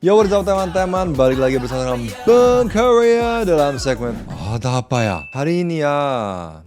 Yo, what's up teman-teman, balik lagi bersama Bang Korea dalam segmen Ada apa ya? Hari ini ya,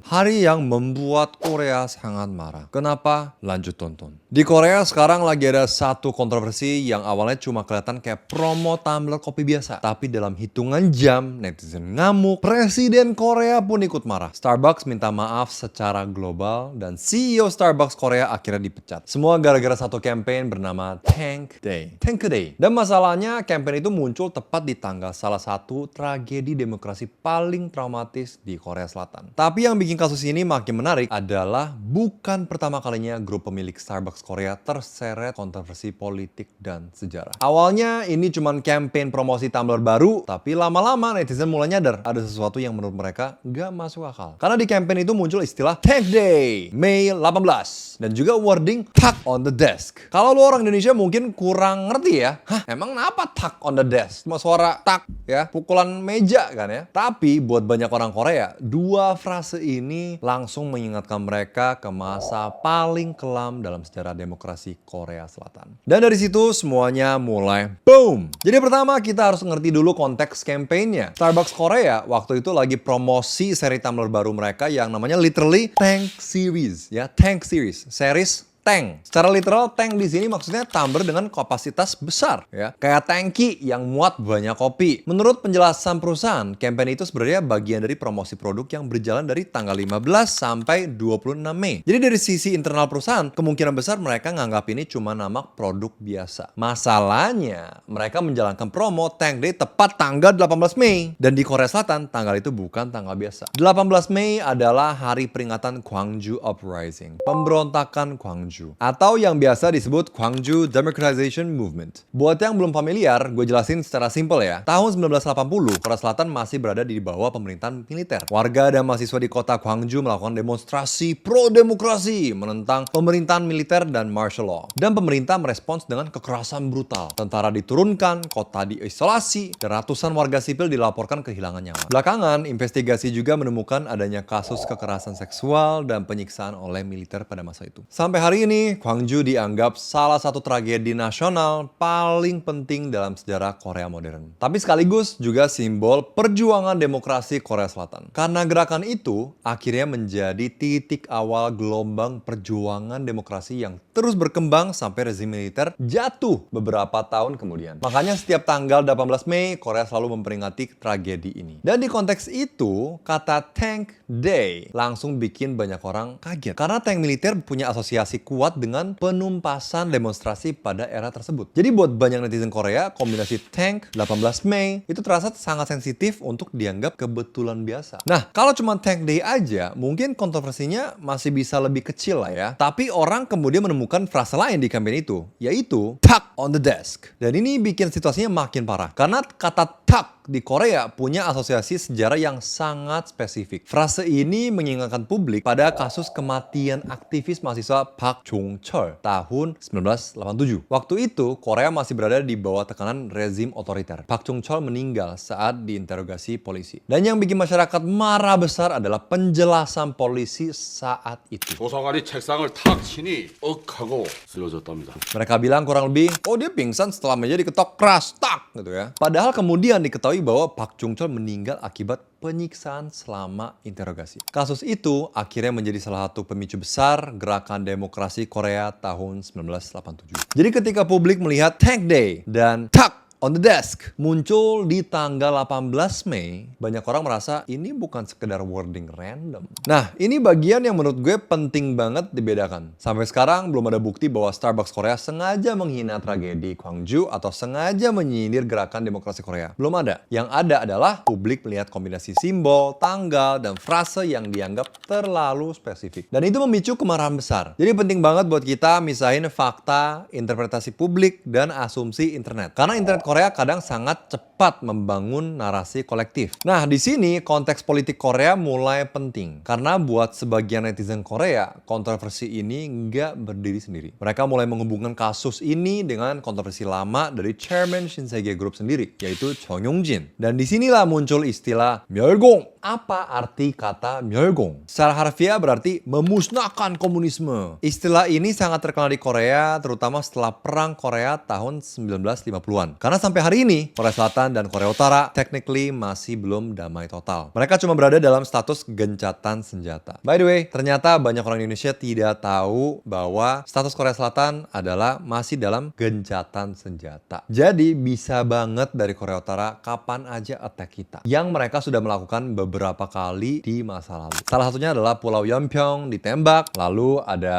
hari yang membuat Korea sangat marah. Kenapa? Lanjut tonton. Di Korea sekarang lagi ada satu kontroversi yang awalnya cuma kelihatan kayak promo tumbler kopi biasa. Tapi dalam hitungan jam, netizen ngamuk, presiden Korea pun ikut marah. Starbucks minta maaf secara global dan CEO Starbucks Korea akhirnya dipecat. Semua gara-gara satu campaign bernama Tank Day. Tank Day. Dan masalahnya campaign itu muncul tepat di tanggal salah satu tragedi demokrasi paling traumatis di Korea Selatan. Tapi yang bikin kasus ini makin menarik adalah bukan pertama kalinya grup pemilik Starbucks Korea terseret kontroversi politik dan sejarah. Awalnya ini cuma campaign promosi tumbler baru, tapi lama-lama netizen mulai nyadar ada sesuatu yang menurut mereka nggak masuk akal. Karena di campaign itu muncul istilah Tank Day, Mei 18, dan juga wording tuck on the desk. Kalau lu orang Indonesia mungkin kurang ngerti ya, hah emang kenapa tuck on the desk? Cuma suara tuck ya, pukulan meja kan ya. Tapi buat banyak orang Korea, dua frase ini langsung mengingatkan mereka ke masa paling kelam dalam sejarah demokrasi Korea Selatan. Dan dari situ semuanya mulai boom. Jadi pertama kita harus ngerti dulu konteks campaignnya. Starbucks Korea waktu itu lagi promosi seri tumbler baru mereka yang namanya literally Tank Series ya, Tank Series, series tank. Secara literal, tank di sini maksudnya tumbler dengan kapasitas besar, ya. Kayak tangki yang muat banyak kopi. Menurut penjelasan perusahaan, campaign itu sebenarnya bagian dari promosi produk yang berjalan dari tanggal 15 sampai 26 Mei. Jadi dari sisi internal perusahaan, kemungkinan besar mereka nganggap ini cuma nama produk biasa. Masalahnya, mereka menjalankan promo Tank Day tepat tanggal 18 Mei. Dan di Korea Selatan, tanggal itu bukan tanggal biasa. 18 Mei adalah hari peringatan Gwangju Uprising, pemberontakan Gwangju, atau yang biasa disebut Gwangju Democratization Movement. Buat yang belum familiar, gue jelasin secara simpel ya. Tahun 1980, Korea Selatan masih berada di bawah pemerintahan militer. Warga dan mahasiswa di kota Gwangju melakukan demonstrasi pro-demokrasi menentang pemerintahan militer dan martial law. Dan pemerintah merespons dengan kekerasan brutal. Tentara diturunkan, kota diisolasi, dan ratusan warga sipil dilaporkan kehilangan nyawa. Belakangan, investigasi juga menemukan adanya kasus kekerasan seksual dan penyiksaan oleh militer pada masa itu. Sampai hari ini, Gwangju dianggap salah satu tragedi nasional paling penting dalam sejarah Korea modern. Tapi sekaligus juga simbol perjuangan demokrasi Korea Selatan. Karena gerakan itu akhirnya menjadi titik awal gelombang perjuangan demokrasi yang terus berkembang sampai rezim militer jatuh beberapa tahun kemudian. Makanya setiap tanggal 18 Mei, Korea selalu memperingati tragedi ini. Dan di konteks itu, kata Tank Day langsung bikin banyak orang kaget. Karena tank militer punya asosiasi kuat dengan penumpasan demonstrasi pada era tersebut. Jadi buat banyak netizen Korea, kombinasi tank 18 Mei itu terasa sangat sensitif untuk dianggap kebetulan biasa. Nah, kalau cuma Tank Day aja, mungkin kontroversinya masih bisa lebih kecil lah ya. Tapi orang kemudian menemukan frase lain di campaign itu, yaitu tuck on the desk. Dan ini bikin situasinya makin parah. Karena kata tuck di Korea punya asosiasi sejarah yang sangat spesifik. Frase ini mengingatkan publik pada kasus kematian aktivis mahasiswa Park Jong-chol tahun 1987. Waktu itu, Korea masih berada di bawah tekanan rezim otoriter. Park Jong-chol meninggal saat diinterogasi polisi. Dan yang bikin masyarakat marah besar adalah penjelasan polisi saat itu. 조성아리 책상을 탁 치니 하고 쓰러졌답니다. Mereka bilang kurang lebih, oh dia pingsan setelah meja diketok keras, tak gitu ya. Padahal kemudian diketahui bahwa Park Jong-chol meninggal akibat penyiksaan selama interogasi. Kasus itu akhirnya menjadi salah satu pemicu besar gerakan demokrasi Korea tahun 1987. Jadi ketika publik melihat Tank Day dan tuck on the desk muncul di tanggal 18 Mei, banyak orang merasa ini bukan sekedar wording random. Nah, ini bagian yang menurut gue penting banget dibedakan. Sampai sekarang belum ada bukti bahwa Starbucks Korea sengaja menghina tragedi Gwangju atau sengaja menyindir gerakan demokrasi Korea. Belum ada. Yang ada adalah publik melihat kombinasi simbol, tanggal, dan frase yang dianggap terlalu spesifik. Dan itu memicu kemarahan besar. Jadi penting banget buat kita misahin fakta, interpretasi publik, dan asumsi internet. Karena internet Korea kadang sangat cepat membangun narasi kolektif. Nah, di sini konteks politik Korea mulai penting. Karena buat sebagian netizen Korea, kontroversi ini nggak berdiri sendiri. Mereka mulai menghubungkan kasus ini dengan kontroversi lama dari chairman Shinsegae Group sendiri, yaitu Chung Yong-jin. Dan disinilah muncul istilah 멸공. Apa arti kata 멸공? Secara harfiah berarti memusnahkan komunisme. Istilah ini sangat terkenal di Korea, terutama setelah Perang Korea tahun 1950-an. Karena sampai hari ini, Korea Selatan dan Korea Utara technically masih belum damai total. Mereka cuma berada dalam status gencatan senjata. By the way, ternyata banyak orang Indonesia tidak tahu bahwa status Korea Selatan adalah masih dalam gencatan senjata. Jadi bisa banget dari Korea Utara kapan aja attack kita. Yang mereka sudah melakukan beberapa kali di masa lalu. Salah satunya adalah Pulau Yeonpyeong ditembak, lalu ada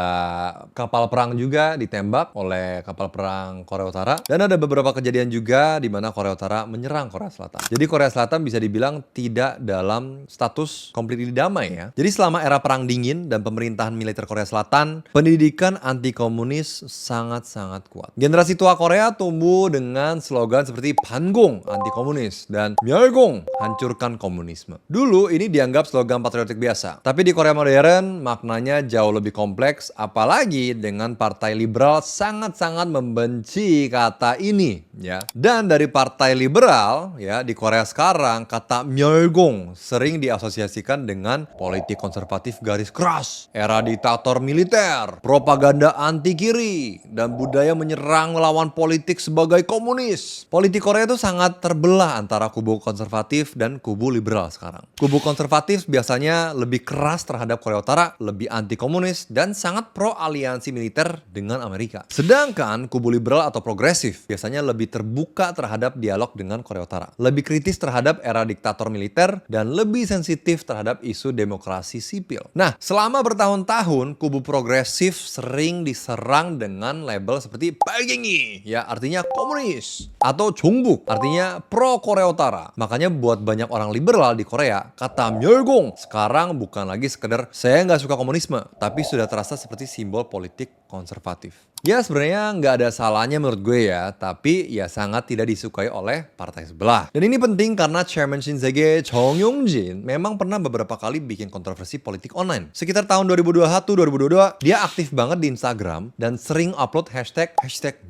kapal perang juga ditembak oleh kapal perang Korea Utara, dan ada beberapa kejadian juga di mana Korea Utara menyerang Korea Selatan. Jadi Korea Selatan bisa dibilang tidak dalam status completely damai ya. Jadi selama era perang dingin dan pemerintahan militer Korea Selatan, pendidikan anti komunis sangat-sangat kuat. Generasi tua Korea tumbuh dengan slogan seperti Pangong anti komunis dan Myeolgong hancurkan komunisme. Dulu ini dianggap slogan patriotik biasa, tapi di Korea modern maknanya jauh lebih kompleks, apalagi dengan partai liberal sangat-sangat membenci kata ini ya. Dan dari partai liberal ya di Korea sekarang, kata Myeolgong sering diasosiasikan dengan politik konservatif garis keras, era diktator militer, propaganda anti kiri, dan budaya menyerang melawan politik sebagai komunis. Politik Korea itu sangat terbelah antara kubu konservatif dan kubu liberal sekarang. Kubu konservatif biasanya lebih keras terhadap Korea Utara, lebih anti komunis, dan sangat pro aliansi militer dengan Amerika. Sedangkan kubu liberal atau progresif biasanya lebih terbuka terhadap dialog dengan Korea Utara, lebih kritis terhadap era diktator militer, dan lebih sensitif terhadap isu demokrasi sipil. Nah, selama bertahun-tahun kubu progresif sering diserang dengan label seperti Palgengi, ya artinya komunis, atau Jongbuk, artinya pro Korea Utara. Makanya buat banyak orang liberal di Korea, kata Myeolgong sekarang bukan lagi sekedar saya nggak suka komunisme, tapi sudah terasa seperti simbol politik konservatif. Ya sebenarnya nggak ada salahnya menurut gue ya, tapi ya sangat tidak disukai oleh partai sebelah. Dan ini penting karena Chairman Shinsegae Jong Yong-jin memang pernah beberapa kali bikin kontroversi politik online. Sekitar tahun 2021-2022, dia aktif banget di Instagram dan sering upload hashtag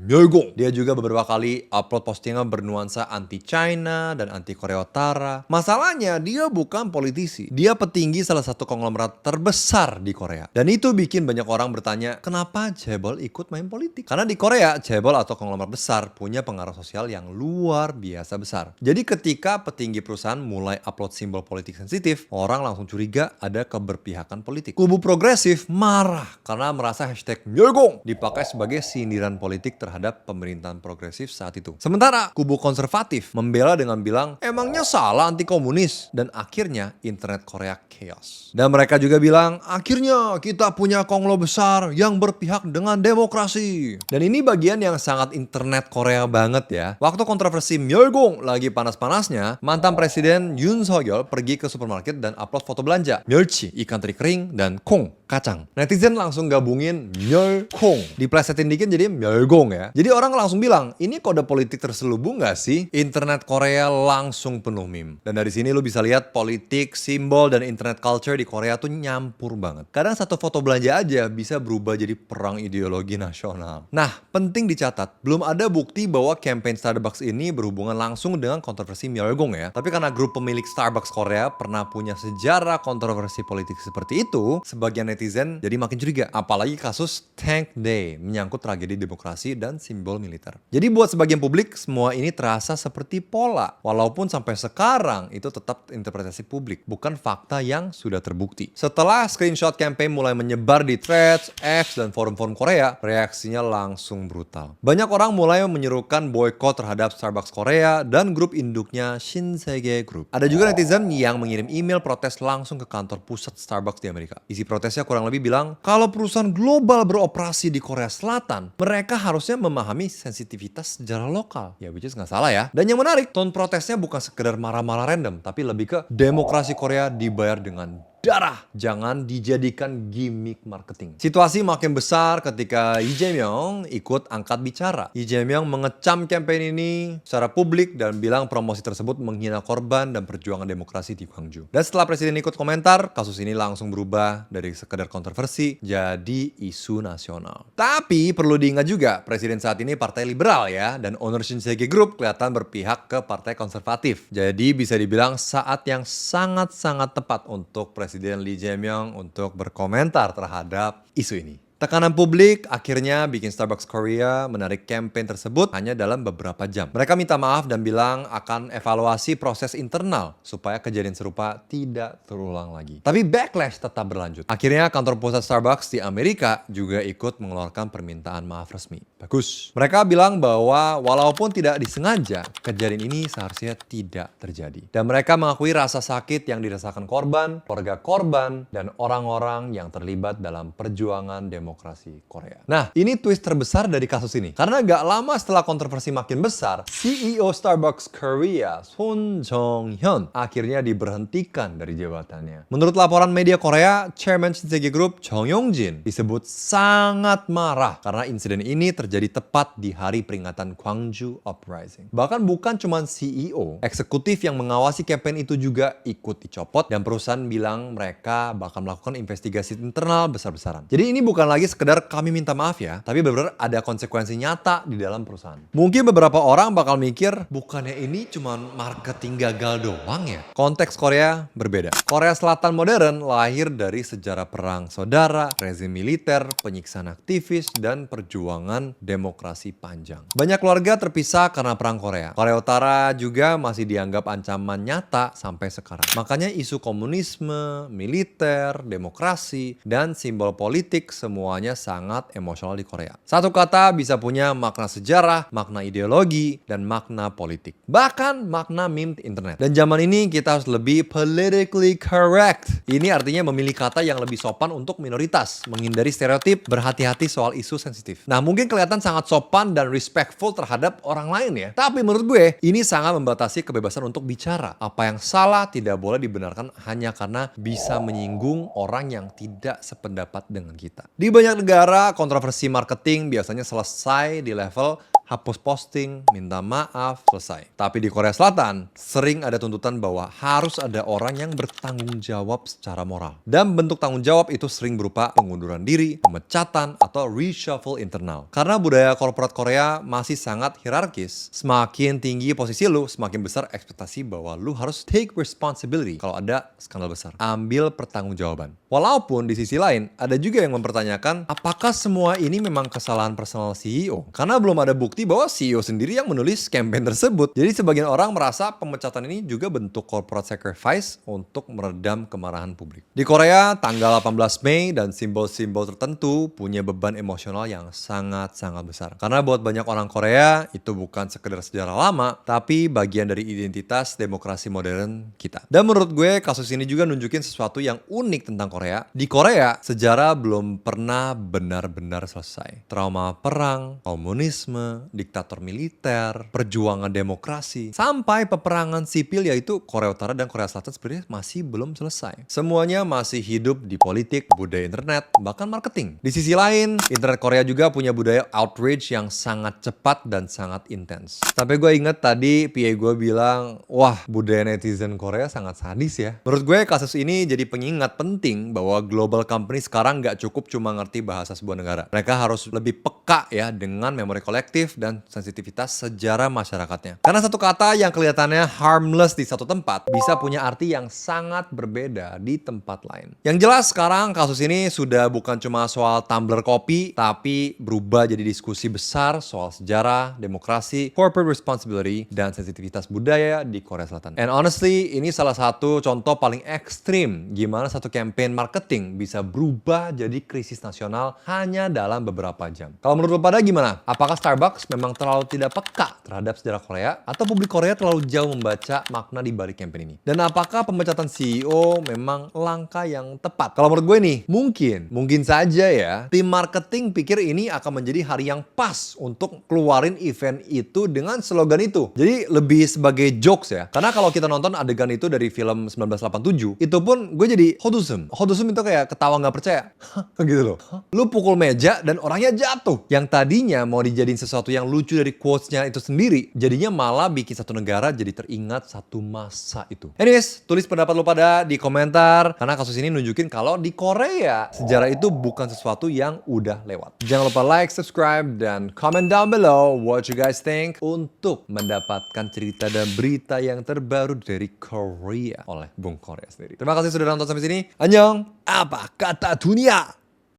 Myeolgong. Dia juga beberapa kali upload postingan bernuansa anti-China dan anti-Korea Utara. Masalahnya dia bukan politisi, dia petinggi salah satu konglomerat terbesar di Korea. Dan itu bikin banyak orang bertanya, kenapa Chaebol ikut main politik? Karena di Korea, Chaebol atau konglomerat besar punya pengaruh sosial yang luar biasa besar. Jadi ketika petinggi perusahaan mulai upload simbol politik sensitif, orang langsung curiga ada keberpihakan politik. Kubu progresif marah karena merasa hashtag Myeolgong dipakai sebagai sindiran politik terhadap pemerintahan progresif saat itu. Sementara kubu konservatif membela dengan bilang, emangnya salah anti komunis? Dan akhirnya internet Korea chaos. Dan mereka juga bilang, akhirnya kita punya konglo besar yang berpihak dengan demokrasi. Dan ini bagian yang sangat internet Korea banget ya. Waktu kontroversi Myeolgong lagi panas-panasnya, mantan Presiden Yoon Suk-yeol pergi ke supermarket dan upload foto belanja. Myeolchi, ikan teri kering, dan kong, kacang. Netizen langsung gabungin Myeolgong. Diplesetin dikit jadi Myeolgong ya. Jadi orang langsung bilang, ini kode politik terselubung gak sih? Internet Korea langsung penuh meme. Dan dari sini lu bisa lihat politik, simbol, dan internet culture di Korea tuh nyampur banget. Kadang satu foto belanja aja bisa berubah jadi perang ideologi nasional. Nah, penting dicatat, belum ada bukti bahwa campaign Starbucks ini berhubungan langsung dengan kontroversi Myeolgong ya. Tapi karena grup pemilik Starbucks Korea pernah punya sejarah kontroversi politik seperti itu, sebagian netizen jadi makin curiga. Apalagi kasus Tank Day menyangkut tragedi demokrasi dan simbol militer. Jadi buat sebagian publik, semua ini terasa seperti pola. Walaupun sampai sekarang itu tetap interpretasi publik, bukan fakta yang sudah terbukti. Setelah screenshot campaign mulai menyebar di Threads, X, dan forum-forum Korea, reaksinya langsung brutal. Banyak orang mulai menyerukan boykot terhadap Starbucks Korea dan grup induknya Shinsegae Group. Ada juga netizen yang mengirim email protes langsung ke kantor pusat Starbucks di Amerika. Isi protesnya kurang lebih bilang, kalau perusahaan global beroperasi di Korea Selatan, mereka harusnya memahami sensitivitas sejarah lokal. Ya, which is nggak salah ya. Dan yang menarik, tone protesnya bukan sekedar marah-marah random, tapi lebih ke demokrasi Korea dibayar dengan darah. Jangan dijadikan gimmick marketing. Situasi makin besar ketika Lee Jae-myung ikut angkat bicara. Lee Jae-myung mengecam campaign ini secara publik dan bilang promosi tersebut menghina korban dan perjuangan demokrasi di Gwangju. Dan setelah presiden ikut komentar, kasus ini langsung berubah dari sekedar kontroversi jadi isu nasional. Tapi perlu diingat juga, presiden saat ini partai liberal ya, dan owner Shinsegae Group kelihatan berpihak ke partai konservatif. Jadi bisa dibilang saat yang sangat-sangat tepat untuk Presiden Lee Jae-myung untuk berkomentar terhadap isu ini. Tekanan publik akhirnya bikin Starbucks Korea menarik campaign tersebut hanya dalam beberapa jam. Mereka minta maaf dan bilang akan evaluasi proses internal supaya kejadian serupa tidak terulang lagi. Tapi backlash tetap berlanjut. Akhirnya kantor pusat Starbucks di Amerika juga ikut mengeluarkan permintaan maaf resmi. Bagus. Mereka bilang bahwa walaupun tidak disengaja, kejadian ini seharusnya tidak terjadi. Dan mereka mengakui rasa sakit yang dirasakan korban, keluarga korban, dan orang-orang yang terlibat dalam perjuangan demokrasi Korea. Nah, ini twist terbesar dari kasus ini. Karena gak lama setelah kontroversi makin besar, CEO Starbucks Korea, Son Jong-hyun, akhirnya diberhentikan dari jabatannya. Menurut laporan media Korea, Chairman Shinsegae Group, Jong Yong-jin, disebut sangat marah karena insiden ini terjadi tepat di hari peringatan Gwangju Uprising. Bahkan bukan cuma CEO, eksekutif yang mengawasi campaign itu juga ikut dicopot dan perusahaan bilang mereka bakal melakukan investigasi internal besar-besaran. Jadi ini bukan lagi sekedar kami minta maaf ya, tapi benar-benar ada konsekuensi nyata di dalam perusahaan. Mungkin beberapa orang bakal mikir, bukannya ini cuma marketing gagal doang ya? Konteks Korea berbeda. Korea Selatan modern lahir dari sejarah perang saudara, rezim militer, penyiksaan aktivis, dan perjuangan demokrasi panjang. Banyak keluarga terpisah karena perang Korea. Korea Utara juga masih dianggap ancaman nyata sampai sekarang. Makanya isu komunisme, militer, demokrasi, dan simbol politik semuanya sangat emosional di Korea. Satu kata bisa punya makna sejarah, makna ideologi, dan makna politik. Bahkan makna meme internet. Dan zaman ini kita harus lebih politically correct. Ini artinya memilih kata yang lebih sopan untuk minoritas, menghindari stereotip, berhati-hati soal isu sensitif. Nah, mungkin kelihatan sangat sopan dan respectful terhadap orang lain ya. Tapi menurut gue, ini sangat membatasi kebebasan untuk bicara. Apa yang salah tidak boleh dibenarkan hanya karena bisa menyinggung orang yang tidak sependapat dengan kita. Di banyak negara, kontroversi marketing biasanya selesai di level hapus posting, minta maaf, selesai. Tapi di Korea Selatan, sering ada tuntutan bahwa harus ada orang yang bertanggung jawab secara moral. Dan bentuk tanggung jawab itu sering berupa pengunduran diri, pemecatan, atau reshuffle internal. Karena budaya korporat Korea masih sangat hierarkis, semakin tinggi posisi lu, semakin besar ekspektasi bahwa lu harus take responsibility kalau ada skandal besar. Ambil pertanggungjawaban. Walaupun di sisi lain, ada juga yang mempertanyakan apakah semua ini memang kesalahan personal CEO? Karena belum ada bukti bahwa CEO sendiri yang menulis campaign tersebut. Jadi sebagian orang merasa pemecatan ini juga bentuk corporate sacrifice untuk meredam kemarahan publik. Di Korea, tanggal 18 Mei dan simbol-simbol tertentu punya beban emosional yang sangat-sangat besar. Karena buat banyak orang Korea, itu bukan sekedar sejarah lama, tapi bagian dari identitas demokrasi modern kita. Dan menurut gue, kasus ini juga nunjukin sesuatu yang unik tentang Korea. Di Korea, sejarah belum pernah benar-benar selesai. Trauma perang, komunisme, diktator militer, perjuangan demokrasi, sampai peperangan sipil yaitu Korea Utara dan Korea Selatan sebenarnya masih belum selesai. Semuanya masih hidup di politik, budaya internet, bahkan marketing. Di sisi lain, internet Korea juga punya budaya outrage yang sangat cepat dan sangat intens. Sampai gue inget tadi PA gue bilang, wah budaya netizen Korea sangat sadis ya. Menurut gue kasus ini jadi pengingat penting bahwa global company sekarang nggak cukup cuma ngerti bahasa sebuah negara. Mereka harus lebih peka ya dengan memori kolektif dan sensitivitas sejarah masyarakatnya. Karena satu kata yang kelihatannya harmless di satu tempat bisa punya arti yang sangat berbeda di tempat lain. Yang jelas sekarang kasus ini sudah bukan cuma soal tumbler kopi, tapi berubah jadi diskusi besar soal sejarah, demokrasi, corporate responsibility, dan sensitivitas budaya di Korea Selatan. And honestly, ini salah satu contoh paling ekstrim gimana satu campaign marketing bisa berubah jadi krisis nasional hanya dalam beberapa jam. Kalau menurut lo pada gimana? Apakah Starbucks memang terlalu tidak peka terhadap sejarah Korea atau publik Korea terlalu jauh membaca makna di balik campaign ini? Dan apakah pemecatan CEO memang langkah yang tepat? Kalau menurut gue nih, mungkin saja ya, tim marketing pikir ini akan menjadi hari yang pas untuk keluarin event itu dengan slogan itu. Jadi lebih sebagai jokes ya. Karena kalau kita nonton adegan itu dari film 1987, itu pun gue jadi hodusum. Hodusum itu kayak ketawa nggak percaya. Hah? Gitu loh. Lu pukul meja dan orangnya jatuh. Yang tadinya mau dijadiin sesuatu yang lucu dari quotes-nya itu sendiri, jadinya malah bikin satu negara jadi teringat satu masa itu. Anyways, tulis pendapat lu pada di komentar. Karena kasus ini nunjukin kalau di Korea, sejarah itu bukan sesuatu yang udah lewat. Jangan lupa like, subscribe, dan comment down below what you guys think untuk mendapatkan cerita dan berita yang terbaru dari Korea oleh Bung Korea sendiri. Terima kasih sudah nonton sampai sini. Annyeong! Apa kata dunia?